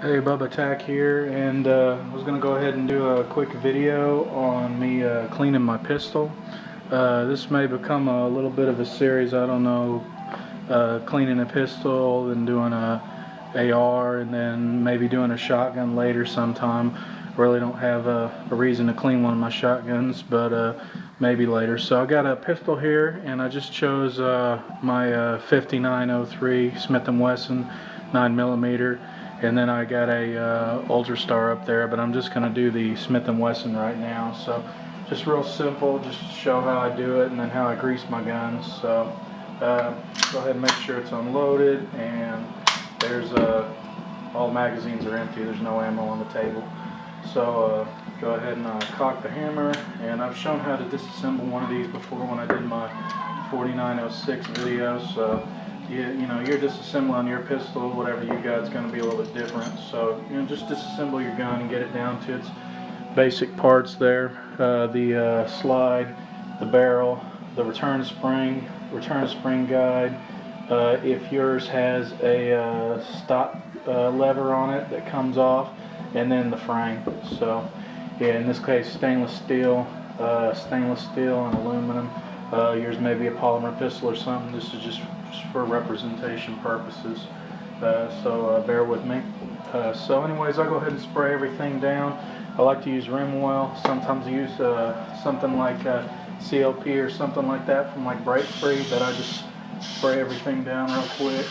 Hey, Bubba Tack here, and I was going to go ahead and do a quick video on me cleaning my pistol. This may become a little bit of a series, I don't know, cleaning a pistol and doing a AR and then maybe doing a shotgun later sometime. Really don't have a reason to clean one of my shotguns, but maybe later. So I got a pistol here, and I just chose my 5903 Smith & Wesson 9mm. And then I got a Ultra Star up there, but I'm just going to do the Smith & Wesson right now. So just real simple, just to show how I do it and then how I grease my guns. So go ahead and make sure it's unloaded, and there's all the magazines are empty. There's no ammo on the table. So go ahead and cock the hammer, and I've shown how to disassemble one of these before when I did my 4906 video. So you know, you're disassembling your pistol, whatever you got, is going to be a little bit different. So, you know, just disassemble your gun and get it down to its basic parts there. The slide, the barrel, the return spring guide. If yours has a stop lever on it that comes off, and then the frame. So, yeah, in this case, stainless steel and aluminum. Yours may be a polymer pistol or something. This is just for representation purposes, so bear with me. So anyways, I'll go ahead and spray everything down. I like to use rim oil. Sometimes I use something like CLP or something like that from like Break Free, but I just spray everything down real quick.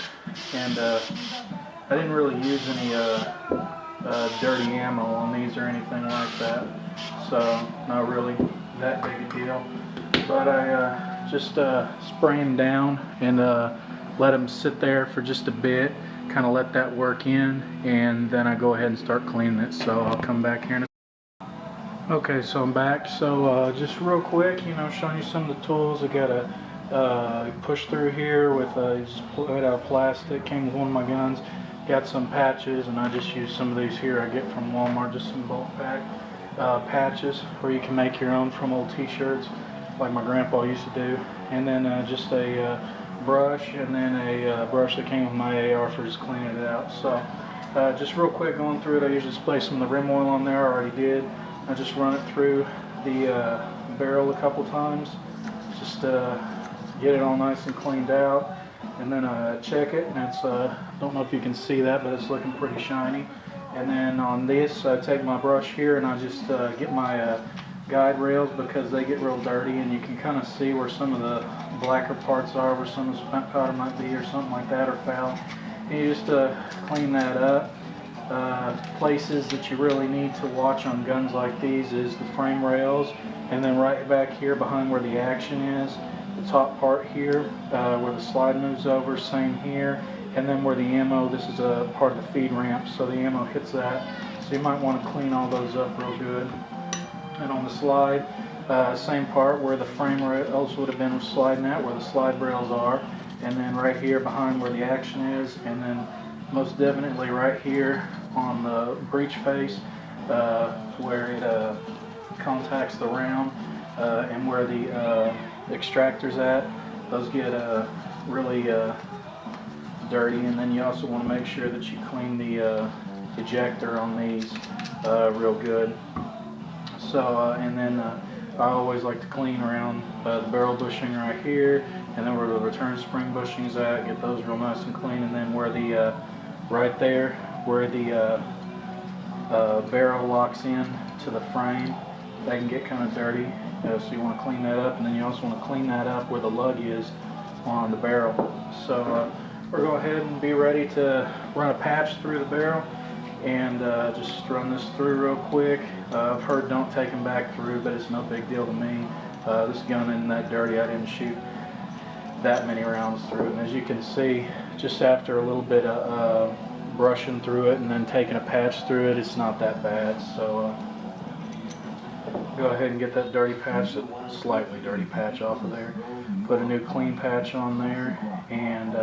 And I didn't really use any dirty ammo on these or anything like that, so not really that big a deal. But I just spray them down and let them sit there for just a bit, kind of let that work in, and then I go ahead and start cleaning it. So I'll come back here in a Okay, so I'm back. So just real quick, you know, showing you some of the tools. I got a push through here with just made out of plastic. Came with one of my guns. Got some patches, and I just use some of these here I get from Walmart, just some bulk pack patches where you can make your own from old t-shirts like my grandpa used to do. And then just a brush, and then a brush that came with my AR for just cleaning it out. So just real quick going through it, I usually spray some of the rim oil on there. I already did. I just run it through the barrel a couple times, just get it all nice and cleaned out, and then check it, and it's don't know if you can see that, but it's looking pretty shiny. And then on this, I take my brush here and I just get my guide rails, because they get real dirty, and you can kind of see where some of the blacker parts are, where some of the spent powder might be or something like that, or foul. And you just clean that up. Places that you really need to watch on guns like these is the frame rails, and then right back here behind where the action is, the top part here where the slide moves over, same here, and then where the ammo, this is a part of the feed ramp, so the ammo hits that, so you might want to clean all those up real good. And on the slide, same part where the frame rails would have been sliding at, where the slide rails are, and then right here behind where the action is, and then most definitely right here on the breech face where it contacts the round, and where the extractor's at. Those get really dirty, and then you also want to make sure that you clean the ejector on these real good. So and then I always like to clean around the barrel bushing right here, and then where the return spring bushing is at, get those real nice and clean, and then where the right there where the barrel locks in to the frame, that can get kind of dirty, so you want to clean that up. And then you also want to clean that up where the lug is on the barrel. So we'll go ahead and be ready to run a patch through the barrel, and just run this through real quick. I've heard don't take them back through, but it's no big deal to me. This gun isn't that dirty. I didn't shoot that many rounds through it, and as you can see, just after a little bit of brushing through it and then taking a patch through it, it's not that bad. So go ahead and get that dirty patch, that slightly dirty patch, off of there. Put a new clean patch on there, and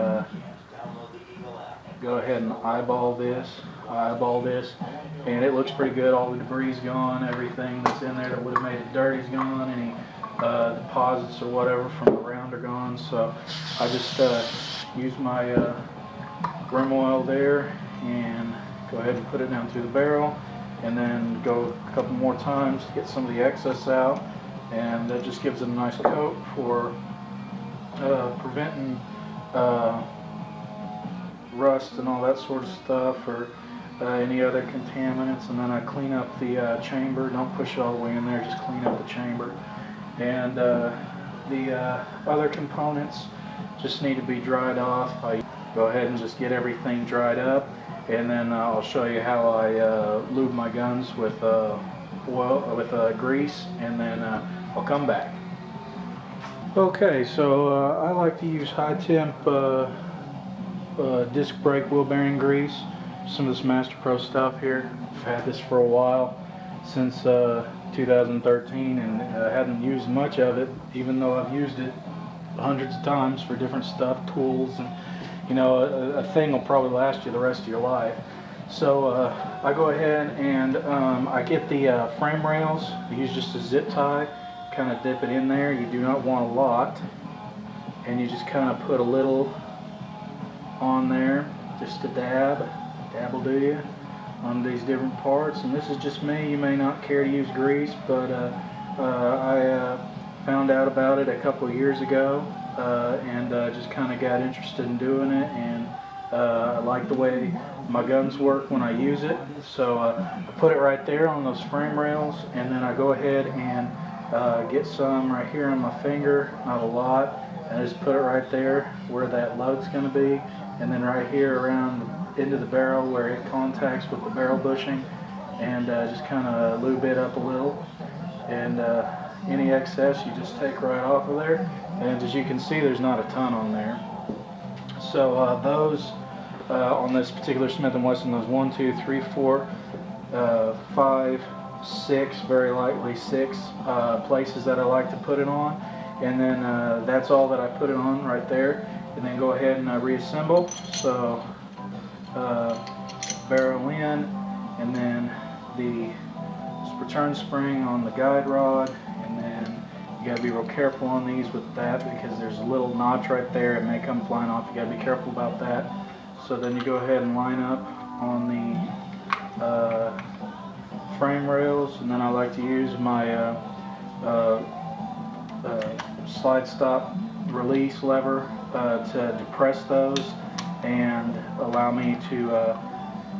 go ahead and eyeball this, and it looks pretty good. All the debris is gone, everything that's in there that would have made it dirty is gone, any deposits or whatever from the round are gone. So I just use my rim oil there and go ahead and put it down through the barrel, and then go a couple more times to get some of the excess out, and that just gives it a nice coat for preventing rust and all that sort of stuff, or any other contaminants. And then I clean up the chamber. Don't push it all the way in there, just clean up the chamber. And the other components just need to be dried off. I go ahead and just get everything dried up, and then I'll show you how I lube my guns with oil, with grease, and then I'll come back. Okay, so I like to use high temp disc brake wheel bearing grease. Some of this Master Pro stuff here. I've had this for a while, since 2013, and hadn't used much of it, even though I've used it hundreds of times for different stuff, tools, and you know, a thing will probably last you the rest of your life. So I go ahead and I get the frame rails. I use just a zip tie, kind of dip it in there. You do not want a lot, and you just kind of put a little on there, just a dab will do you, on these different parts. And this is just me. You may not care to use grease, but I found out about it a couple of years ago, and just kind of got interested in doing it, and I like the way my guns work when I use it. So I put it right there on those frame rails, and then I go ahead and get some right here on my finger, not a lot, and I just put it right there where that lug's going to be, and then right here around into the barrel where it contacts with the barrel bushing, and just kind of lube it up a little, and any excess you just take right off of there. And as you can see, there's not a ton on there. So those on this particular Smith & Wesson, those 1, 2, 3, 4, 5, 6, very likely 6 places that I like to put it on, and then that's all that I put it on right there. And then go ahead and reassemble. So barrel in, and then the return spring on the guide rod, and then you got to be real careful on these with that, because there's a little notch right there, it may come flying off. You got to be careful about that. So then you go ahead and line up on the frame rails, and then I like to use my slide stop release lever to depress those and allow me to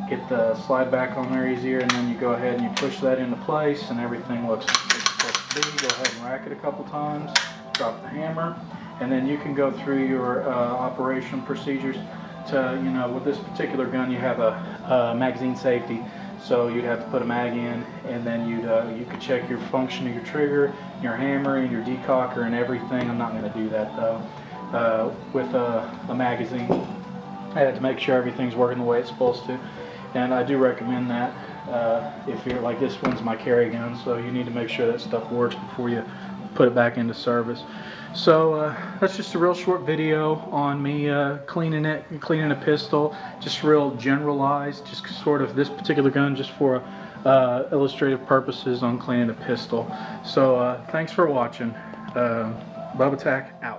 get the slide back on there easier. And then you go ahead and you push that into place, and everything looks like it's supposed to be. Go ahead and rack it a couple times, drop the hammer, and then you can go through your operation procedures to, you know, with this particular gun you have a magazine safety, so you'd have to put a mag in, and then you could check your function of your trigger, your hammer, and your decocker and everything. I'm not going to do that though. With a magazine, I had to make sure everything's working the way it's supposed to, and I do recommend that. If you're like, this one's my carry gun, so you need to make sure that stuff works before you put it back into service. So that's just a real short video on me cleaning a pistol, just real generalized, just sort of this particular gun just for illustrative purposes on cleaning a pistol. So thanks for watching. Bubba Tack out.